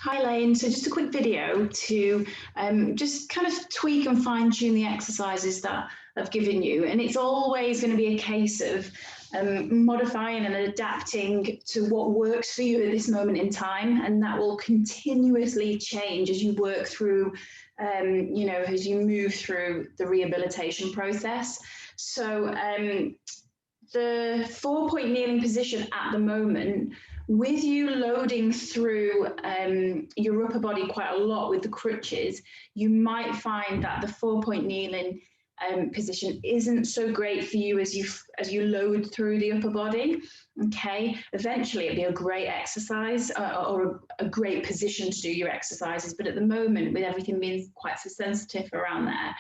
Hi Elaine, so just a quick video to just kind of tweak and fine tune the exercises that I've given you, and it's always going to be a case of modifying and adapting to what works for you at this moment in time, and that will continuously change as you work through, as you move through the rehabilitation process. So the 4-point kneeling position at the moment, with you loading through your upper body quite a lot with the crutches, you might find that the 4-point kneeling position isn't so great for you as you load through the upper body. Okay, eventually it'll be a great exercise or a great position to do your exercises, but at the moment, with everything being quite so sensitive around there,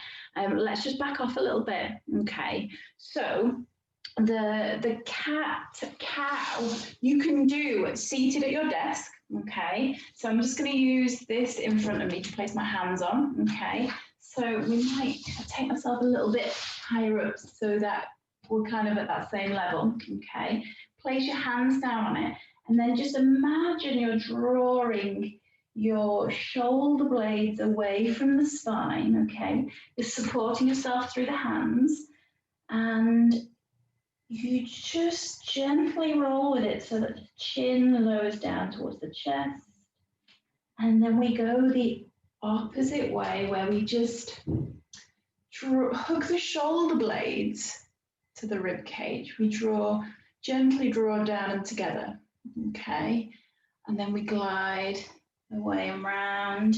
let's just back off a little bit. Okay, so the cat-cow you can do seated at your desk. Okay, so I'm just going to use this in front of me to place my hands on. Okay, so we might take myself a little bit higher up so that we're kind of at that same level. Okay, place your hands down on it, and then just imagine you're drawing your shoulder blades away from the spine. Okay, you're supporting yourself through the hands, and you just gently roll with it so that the chin lowers down towards the chest. And then we go the opposite way, where we just hook the shoulder blades to the rib cage. We gently draw down and together. Okay. And then we glide away and round.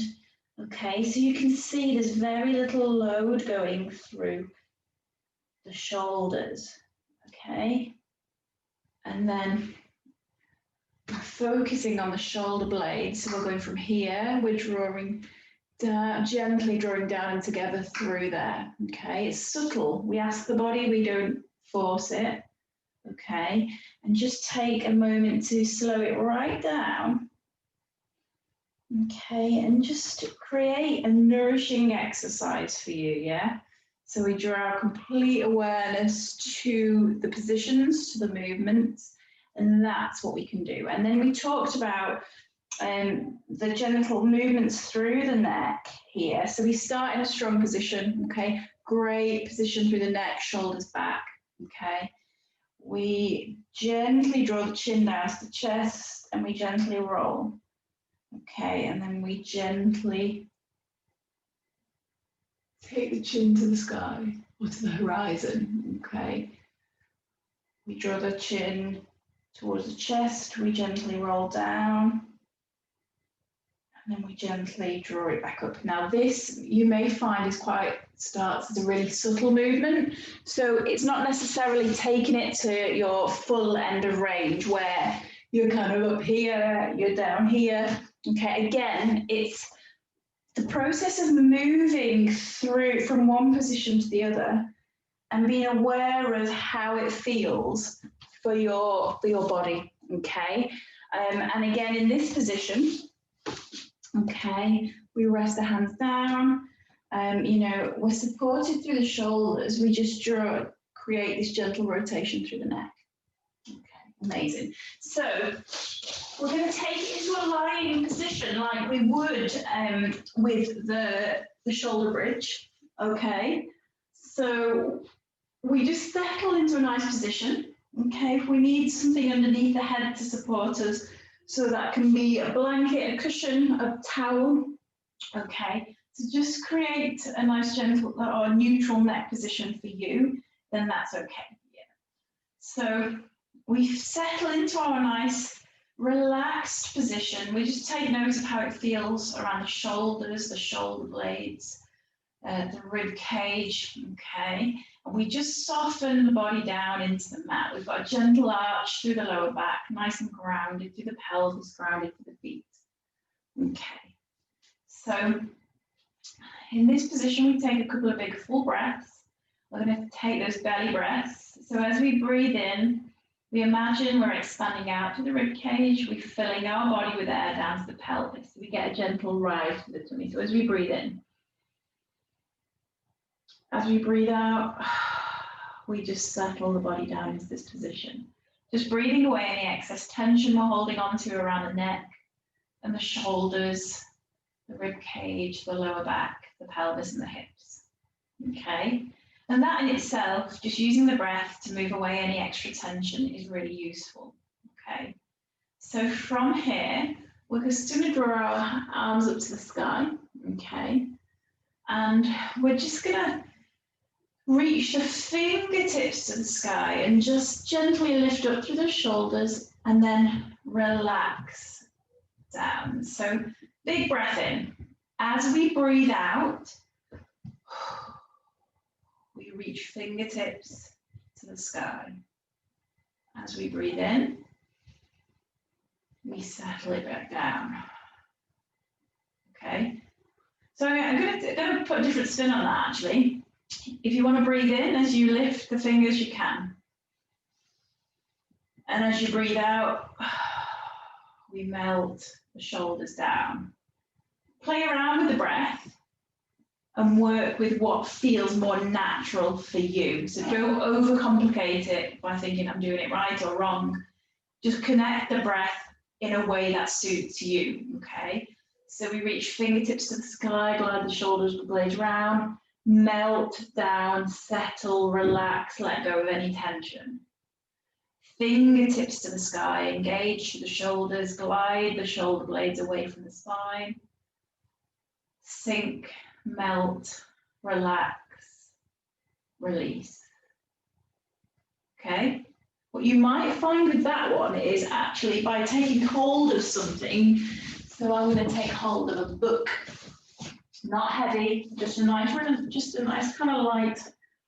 Okay. So you can see there's very little load going through the shoulders. Okay, and then focusing on the shoulder blades. So we're going from here, we're drawing down, gently drawing down and together through there. Okay, it's subtle. We ask the body, we don't force it. Okay, and just take a moment to slow it right down. Okay, and just create a nourishing exercise for you, yeah? So we draw our complete awareness to the positions, to the movements, and that's what we can do. And then we talked about the gentle movements through the neck here. So we start in a strong position, okay? Great position through the neck, shoulders back, okay? We gently draw the chin down to the chest, and we gently roll, okay? And then we gently take the chin to the sky or to the horizon, okay? We draw the chin towards the chest, we gently roll down, and then we gently draw it back up. Now this, you may find, starts as a really subtle movement, so it's not necessarily taking it to your full end of range where you're kind of up here, you're down here, okay? Again, it's the process of moving through from one position to the other and being aware of how it feels for your body, okay? And again, in this position, okay, we rest the hands down. We're supported through the shoulders. We just create this gentle rotation through the neck. Amazing. So we're going to take it into a lying position like we would with the shoulder bridge. Okay. So we just settle into a nice position. Okay. If we need something underneath the head to support us, so that can be a blanket, a cushion, a towel. Okay. So just create a nice gentle or neutral neck position for you, then that's okay. Yeah. So we settle into our nice relaxed position. We just take note of how it feels around the shoulders, the shoulder blades, the rib cage, okay? And we just soften the body down into the mat. We've got a gentle arch through the lower back, nice and grounded through the pelvis, grounded to the feet. Okay, so in this position, we take a couple of big full breaths. We're going to take those belly breaths. So as we breathe in, we imagine we're expanding out to the rib cage. We're filling our body with air down to the pelvis. We get a gentle rise to the tummy. So as we breathe in, as we breathe out, we just settle the body down into this position. Just breathing away any excess tension we're holding on to around the neck, and the shoulders, the rib cage, the lower back, the pelvis and the hips. Okay, and that in itself, just using the breath to move away any extra tension is really useful. Okay, so from here, we're just going to draw our arms up to the sky. Okay, and we're just going to reach the fingertips to the sky and just gently lift up through the shoulders and then relax down. So big breath in. As we breathe out, we reach fingertips to the sky. As we breathe in, we settle it back down. Okay, so I'm going to put a different spin on that actually. If you want to breathe in, as you lift the fingers, you can. And as you breathe out, we melt the shoulders down. Play around with the breath and work with what feels more natural for you. So don't overcomplicate it by thinking I'm doing it right or wrong. Just connect the breath in a way that suits you, okay? So we reach fingertips to the sky, glide the shoulders, the blades round, melt down, settle, relax, let go of any tension. Fingertips to the sky, engage the shoulders, glide the shoulder blades away from the spine. Sink, melt, relax, release. Okay? What you might find with that one is actually by taking hold of something, so I'm going to take hold of a book, not heavy, just a nice kind of light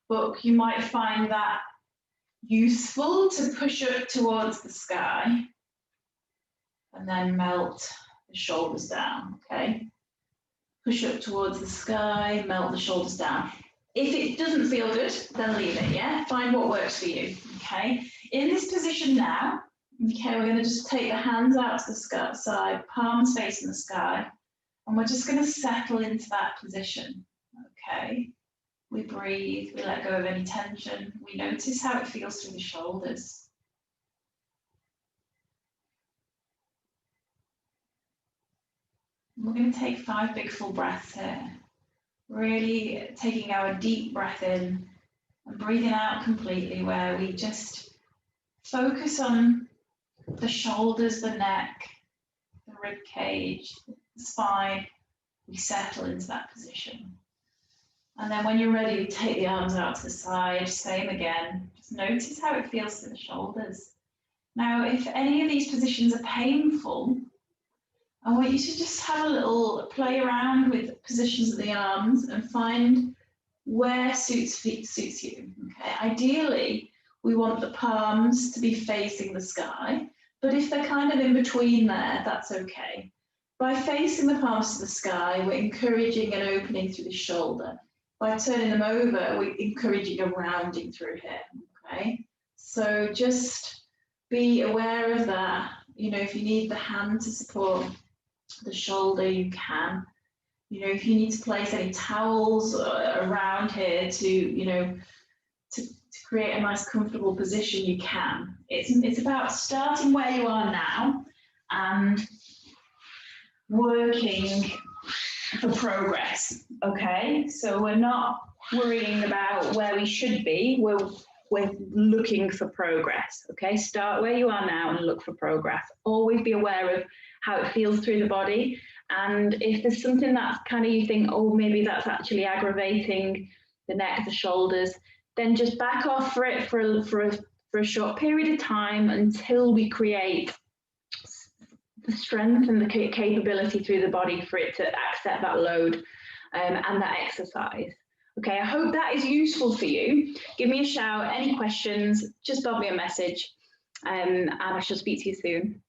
book. You might find that useful to push up towards the sky and then melt the shoulders down, okay? Push up towards the sky, melt the shoulders down. If it doesn't feel good, then leave it, yeah? Find what works for you, okay? In this position now, okay, we're going to just take the hands out to the side, palms facing the sky, and we're just going to settle into that position, okay? We breathe, we let go of any tension, we notice how it feels through the shoulders. We're going to take 5 big full breaths here. Really taking our deep breath in and breathing out completely, where we just focus on the shoulders, the neck, the rib cage, the spine. We settle into that position. And then when you're ready, take the arms out to the side, same again. Just notice how it feels through the shoulders. Now, if any of these positions are painful, I want you to just have a little play around with positions of the arms and find where suits you. Okay, ideally, we want the palms to be facing the sky, but if they're kind of in between there, that's okay. By facing the palms to the sky, we're encouraging an opening through the shoulder. By turning them over, we're encouraging a rounding through here, okay? So just be aware of that. You know, if you need the hand to support the shoulder, you can. You know, if you need to place any towels around here to, you know, to create a nice comfortable position, you can. It's about starting where you are now and working for progress, okay? So we're not worrying about where we should be, we're looking for progress, okay? Start where you are now and look for progress. Always be aware of how it feels through the body, and if there's something that's kind of you think, oh, maybe that's actually aggravating the neck, the shoulders, then just back off for it for a short period of time until we create the strength and the capability through the body for it to accept that load and that exercise. Okay, I hope that is useful for you. Give me a shout, any questions, just bob me a message, and I shall speak to you soon.